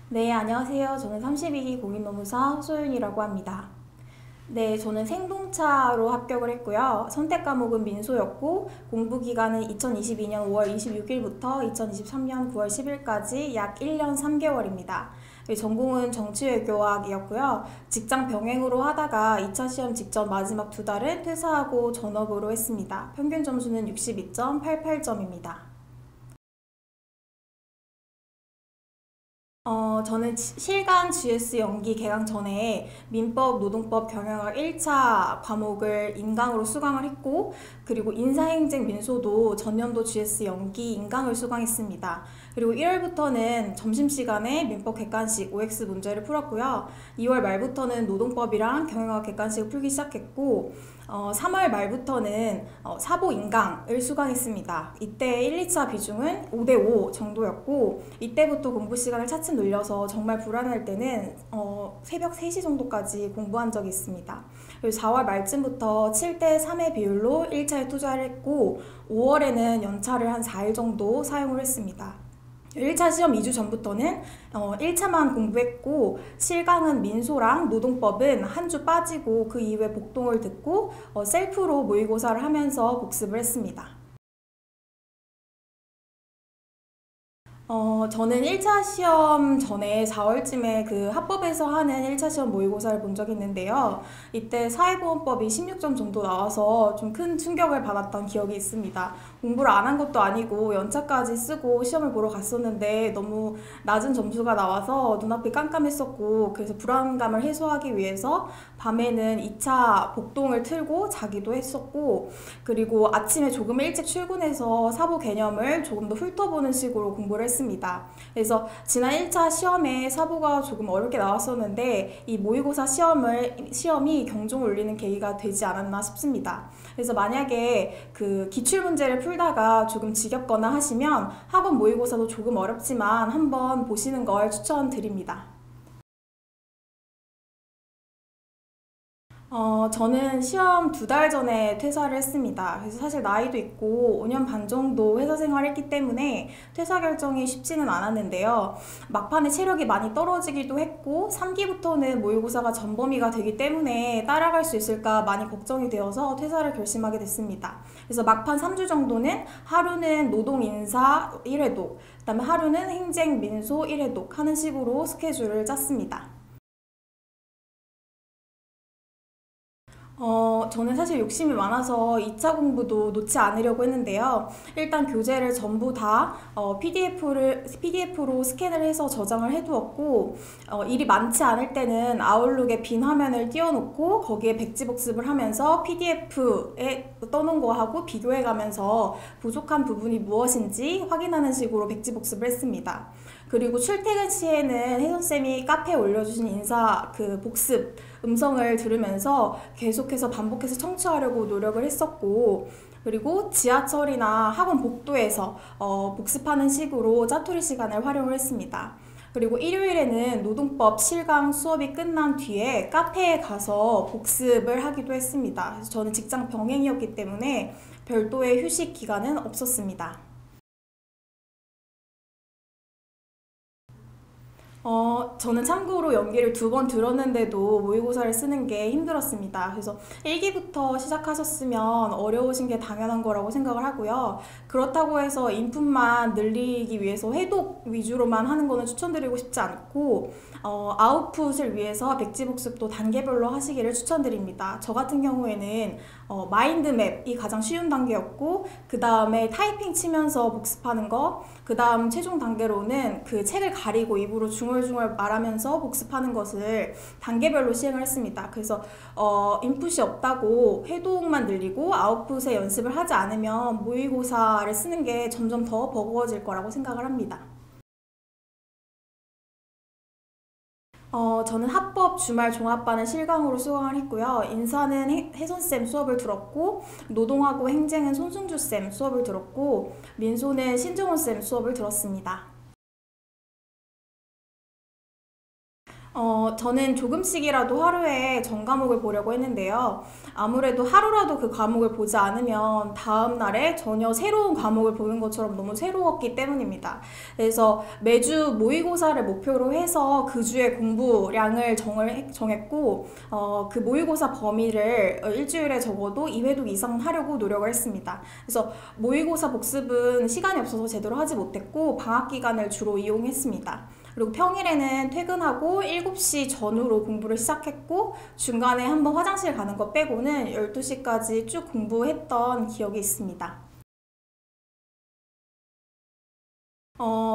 네, 안녕하세요. 저는 32기 공인노무사 소윤이라고 합니다. 네, 저는 생동차로 합격을 했고요. 선택 과목은 민소였고, 공부 기간은 2022년 5월 26일부터 2023년 9월 10일까지 약 1년 3개월입니다. 전공은 정치외교학이었고요. 직장 병행으로 하다가 2차 시험 직전 마지막 2달은 퇴사하고 전업으로 했습니다. 평균 점수는 62.88점입니다. 저는 실강 GS 연기 개강 전에 민법, 노동법, 경영학 1차 과목을 인강으로 수강을 했고, 그리고 인사행정 민소도 전년도 GS 연기 인강을 수강했습니다. 그리고 1월부터는 점심시간에 민법 객관식 OX 문제를 풀었고요. 2월 말부터는 노동법이랑 경영학 객관식을 풀기 시작했고, 3월 말부터는 사보 인강을 수강했습니다. 이때 1, 2차 비중은 5대5 정도였고, 이때부터 공부 시간을 차츰 늘려서 정말 불안할 때는 새벽 3시 정도까지 공부한 적이 있습니다. 그리고 4월 말쯤부터 7대3의 비율로 1차에 투자를 했고, 5월에는 연차를 한 4일 정도 사용을 했습니다. 1차 시험 2주 전부터는 1차만 공부했고, 실강은 민소랑 노동법은 한 주 빠지고 그 이후에 복동을 듣고 셀프로 모의고사를 하면서 복습을 했습니다. 저는 1차 시험 전에 4월쯤에 그 합법에서 하는 1차 시험 모의고사를 본 적이 있는데요. 이때 사회보험법이 16점 정도 나와서 좀 큰 충격을 받았던 기억이 있습니다. 공부를 안 한 것도 아니고 연차까지 쓰고 시험을 보러 갔었는데 너무 낮은 점수가 나와서 눈앞이 깜깜했었고, 그래서 불안감을 해소하기 위해서 밤에는 2차 복동을 틀고 자기도 했었고, 그리고 아침에 조금 일찍 출근해서 사보 개념을 조금 더 훑어보는 식으로 공부를 했습니다. 그래서 지난 1차 시험에 사보가 조금 어렵게 나왔었는데, 이 모의고사 시험이 경종을 울리는 계기가 되지 않았나 싶습니다. 그래서 만약에 그 기출문제를 풀다가 조금 지겹거나 하시면 학원 모의고사도 조금 어렵지만 한번 보시는 걸 추천드립니다. 저는 시험 2달 전에 퇴사를 했습니다. 그래서 사실 나이도 있고 5년 반 정도 회사 생활을 했기 때문에 퇴사 결정이 쉽지는 않았는데요. 막판에 체력이 많이 떨어지기도 했고 3기부터는 모의고사가 전범위가 되기 때문에 따라갈 수 있을까 많이 걱정이 되어서 퇴사를 결심하게 됐습니다. 그래서 막판 3주 정도는 하루는 노동인사 1회독, 그다음에 하루는 행정민소 1회독 하는 식으로 스케줄을 짰습니다. 저는 사실 욕심이 많아서 2차 공부도 놓지 않으려고 했는데요. 일단 교재를 전부 다 PDF로 스캔을 해서 저장을 해두었고, 일이 많지 않을 때는 아웃룩에 빈 화면을 띄워놓고 거기에 백지복습을 하면서 PDF에 떠놓은 거하고 비교해가면서 부족한 부분이 무엇인지 확인하는 식으로 백지복습을 했습니다. 그리고 출퇴근 시에는 혜선쌤이 카페에 올려주신 인사 그 복습 음성을 들으면서 계속해서 반복해서 청취하려고 노력을 했었고, 그리고 지하철이나 학원 복도에서 복습하는 식으로 짜투리 시간을 활용을 했습니다. 그리고 일요일에는 노동법 실강 수업이 끝난 뒤에 카페에 가서 복습을 하기도 했습니다. 그래서 저는 직장 병행이었기 때문에 별도의 휴식 기간은 없었습니다. 저는 참고로 연기를 2번 들었는데도 모의고사를 쓰는 게 힘들었습니다. 그래서 1기부터 시작하셨으면 어려우신 게 당연한 거라고 생각을 하고요. 그렇다고 해서 인풋만 늘리기 위해서 해독 위주로만 하는 거는 추천드리고 싶지 않고, 아웃풋을 위해서 백지복습도 단계별로 하시기를 추천드립니다. 저 같은 경우에는 마인드맵이 가장 쉬운 단계였고, 그 다음에 타이핑 치면서 복습하는 거, 그 다음 최종 단계로는 그 책을 가리고 입으로 중얼중얼 말하면서 복습하는 것을 단계별로 시행을 했습니다. 그래서 인풋이 없다고 회독만 늘리고 아웃풋에 연습을 하지 않으면 모의고사를 쓰는 게 점점 더 버거워질 거라고 생각을 합니다. 저는 합법 주말 종합반을 실강으로 수강을 했고요. 인사는 혜선쌤 수업을 들었고, 노동하고 행정은 손순주쌤 수업을 들었고, 민소는 신정훈쌤 수업을 들었습니다. 저는 조금씩이라도 하루에 전 과목을 보려고 했는데요. 아무래도 하루라도 그 과목을 보지 않으면 다음 날에 전혀 새로운 과목을 보는 것처럼 너무 새로웠기 때문입니다. 그래서 매주 모의고사를 목표로 해서 그 주의 공부량을 정했고, 그 모의고사 범위를 일주일에 적어도 2회독 이상 하려고 노력을 했습니다. 그래서 모의고사 복습은 시간이 없어서 제대로 하지 못했고, 방학 기간을 주로 이용했습니다. 그리고 평일에는 퇴근하고 7시 전후로 공부를 시작했고 중간에 한번 화장실 가는 거 빼고는 12시까지 쭉 공부했던 기억이 있습니다.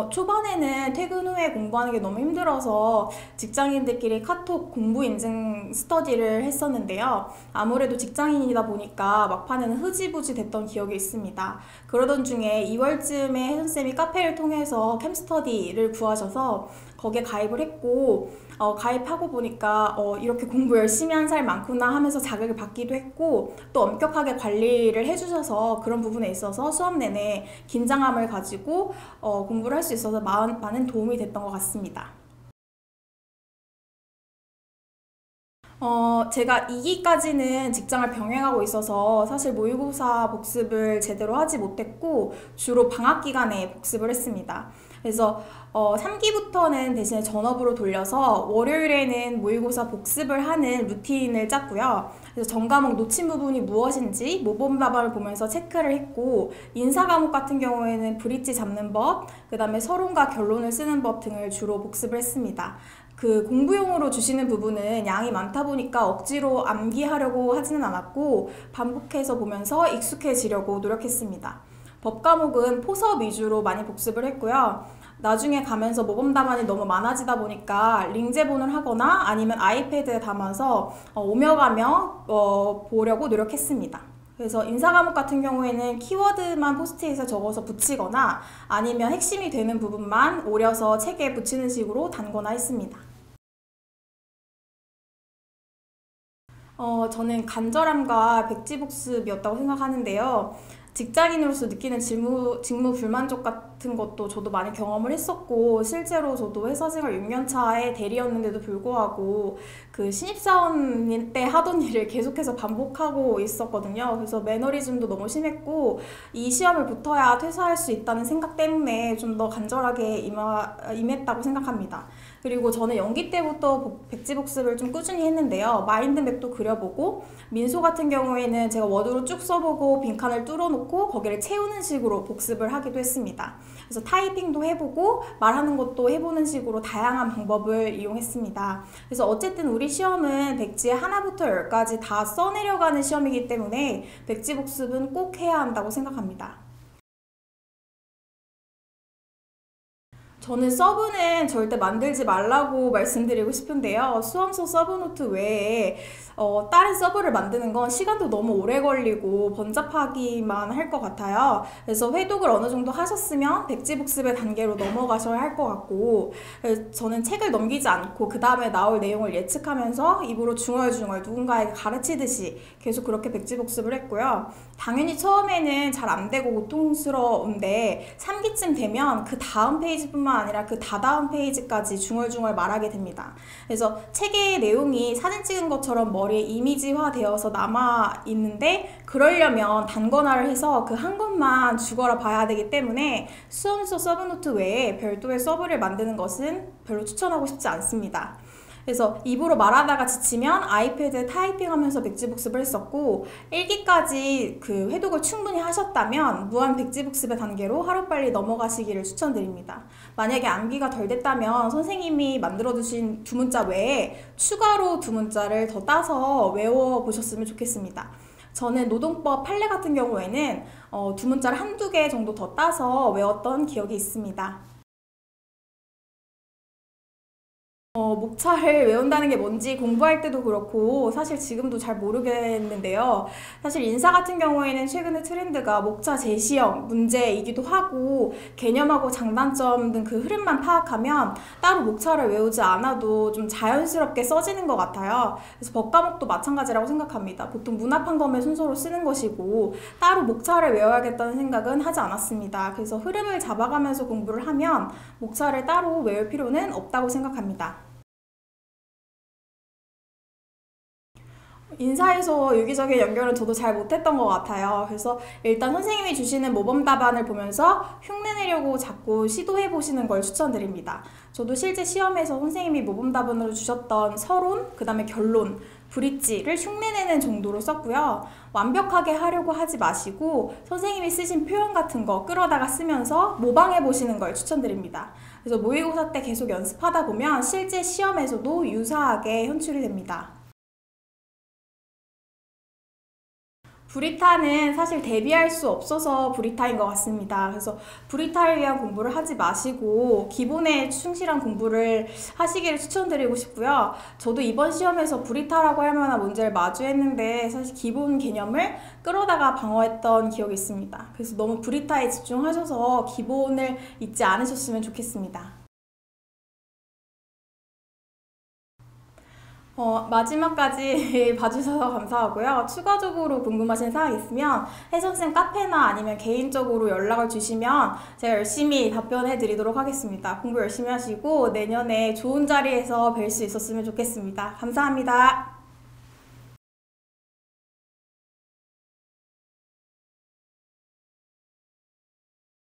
초반에는 퇴근 후에 공부하는 게 너무 힘들어서 직장인들끼리 카톡 공부 인증 스터디를 했었는데요. 아무래도 직장인이다 보니까 막판에는 흐지부지 됐던 기억이 있습니다. 그러던 중에 2월쯤에 혜선쌤이 카페를 통해서 캠스터디를 구하셔서 거기에 가입을 했고, 가입하고 보니까 이렇게 공부 열심히 한 사람이 많구나 하면서 자극을 받기도 했고, 또 엄격하게 관리를 해주셔서 그런 부분에 있어서 수업 내내 긴장감을 가지고 공부를 할 수 있어서 많은 도움이 됐던 것 같습니다. 제가 2기까지는 직장을 병행하고 있어서 사실 모의고사 복습을 제대로 하지 못했고 주로 방학 기간에 복습을 했습니다. 그래서 3기부터는 대신에 전업으로 돌려서 월요일에는 모의고사 복습을 하는 루틴을 짰고요. 그래서 전 과목 놓친 부분이 무엇인지 모범 답안을 보면서 체크를 했고 인사 과목 같은 경우에는 브릿지 잡는 법, 그 다음에 서론과 결론을 쓰는 법 등을 주로 복습을 했습니다. 그 공부용으로 주시는 부분은 양이 많다 보니까 억지로 암기하려고 하지는 않았고 반복해서 보면서 익숙해지려고 노력했습니다. 법 과목은 포섭 위주로 많이 복습을 했고요. 나중에 가면서 모범 답안이 너무 많아지다 보니까 링제본을 하거나 아니면 아이패드에 담아서 오며 가며 보려고 노력했습니다. 그래서 인사 과목 같은 경우에는 키워드만 포스트잇에 적어서 붙이거나 아니면 핵심이 되는 부분만 오려서 책에 붙이는 식으로 단거나 했습니다. 저는 간절함과 백지복습이었다고 생각하는데요. 직장인으로서 느끼는 직무 불만족 같은 것도 저도 많이 경험을 했었고, 실제로 저도 회사 생활 6년 차에 대리였는데도 불구하고 그 신입사원 때 하던 일을 계속해서 반복하고 있었거든요. 그래서 매너리즘도 너무 심했고, 이 시험을 붙어야 퇴사할 수 있다는 생각 때문에 좀 더 간절하게 임했다고 생각합니다. 그리고 저는 연기 때부터 백지복습을 좀 꾸준히 했는데요. 마인드맵도 그려보고 민소 같은 경우에는 제가 워드로 쭉 써보고 빈칸을 뚫어놓고 거기를 채우는 식으로 복습을 하기도 했습니다. 그래서 타이핑도 해보고 말하는 것도 해보는 식으로 다양한 방법을 이용했습니다. 그래서 어쨌든 우리 시험은 백지에 하나부터 열까지 다 써내려가는 시험이기 때문에 백지복습은 꼭 해야 한다고 생각합니다. 저는 서브는 절대 만들지 말라고 말씀드리고 싶은데요. 수험서 서브노트 외에 다른 서브를 만드는 건 시간도 너무 오래 걸리고 번잡하기만 할 것 같아요. 그래서 회독을 어느 정도 하셨으면 백지복습의 단계로 넘어가셔야 할 것 같고, 저는 책을 넘기지 않고 그 다음에 나올 내용을 예측하면서 입으로 중얼중얼 누군가에게 가르치듯이 계속 그렇게 백지복습을 했고요. 당연히 처음에는 잘 안 되고 고통스러운데 3기쯤 되면 그 다음 페이지뿐만 아니라 그 다다음 페이지까지 중얼중얼 말하게 됩니다. 그래서 책의 내용이 사진 찍은 것처럼 머리에 이미지화 되어서 남아 있는데 그러려면 단권화를 해서 그 한 것만 죽어라 봐야 되기 때문에 수험서 서브노트 외에 별도의 서브를 만드는 것은 별로 추천하고 싶지 않습니다. 그래서 입으로 말하다가 지치면 아이패드에 타이핑하면서 백지복습을 했었고 1기까지 그 회독을 충분히 하셨다면 무한 백지복습의 단계로 하루빨리 넘어가시기를 추천드립니다. 만약에 암기가 덜 됐다면 선생님이 만들어주신 두 문자 외에 추가로 두 문자를 더 따서 외워보셨으면 좋겠습니다. 저는 노동법 판례 같은 경우에는 두 문자를 한두 개 정도 더 따서 외웠던 기억이 있습니다. 목차를 외운다는 게 뭔지 공부할 때도 그렇고 사실 지금도 잘 모르겠는데요. 사실 인사 같은 경우에는 최근에 트렌드가 목차 제시형 문제이기도 하고 개념하고 장단점 등 그 흐름만 파악하면 따로 목차를 외우지 않아도 좀 자연스럽게 써지는 것 같아요. 그래서 법과목도 마찬가지라고 생각합니다. 보통 문합판검의 순서로 쓰는 것이고 따로 목차를 외워야겠다는 생각은 하지 않았습니다. 그래서 흐름을 잡아가면서 공부를 하면 목차를 따로 외울 필요는 없다고 생각합니다. 인사에서 유기적인 연결은 저도 잘 못했던 것 같아요. 그래서 일단 선생님이 주시는 모범 답안을 보면서 흉내내려고 자꾸 시도해 보시는 걸 추천드립니다. 저도 실제 시험에서 선생님이 모범 답안으로 주셨던 서론, 그 다음에 결론, 브릿지를 흉내내는 정도로 썼고요. 완벽하게 하려고 하지 마시고 선생님이 쓰신 표현 같은 거 끌어다가 쓰면서 모방해 보시는 걸 추천드립니다. 그래서 모의고사 때 계속 연습하다 보면 실제 시험에서도 유사하게 현출이 됩니다. 브리타는 사실 대비할 수 없어서 브리타인 것 같습니다. 그래서 브리타를 위한 공부를 하지 마시고 기본에 충실한 공부를 하시기를 추천드리고 싶고요. 저도 이번 시험에서 브리타라고 할 만한 문제를 마주했는데 사실 기본 개념을 끌어다가 방어했던 기억이 있습니다. 그래서 너무 브리타에 집중하셔서 기본을 잊지 않으셨으면 좋겠습니다. 마지막까지 봐주셔서 감사하고요. 추가적으로 궁금하신 사항 있으면 혜선쌤 카페나 아니면 개인적으로 연락을 주시면 제가 열심히 답변해 드리도록 하겠습니다. 공부 열심히 하시고 내년에 좋은 자리에서 뵐 수 있었으면 좋겠습니다. 감사합니다.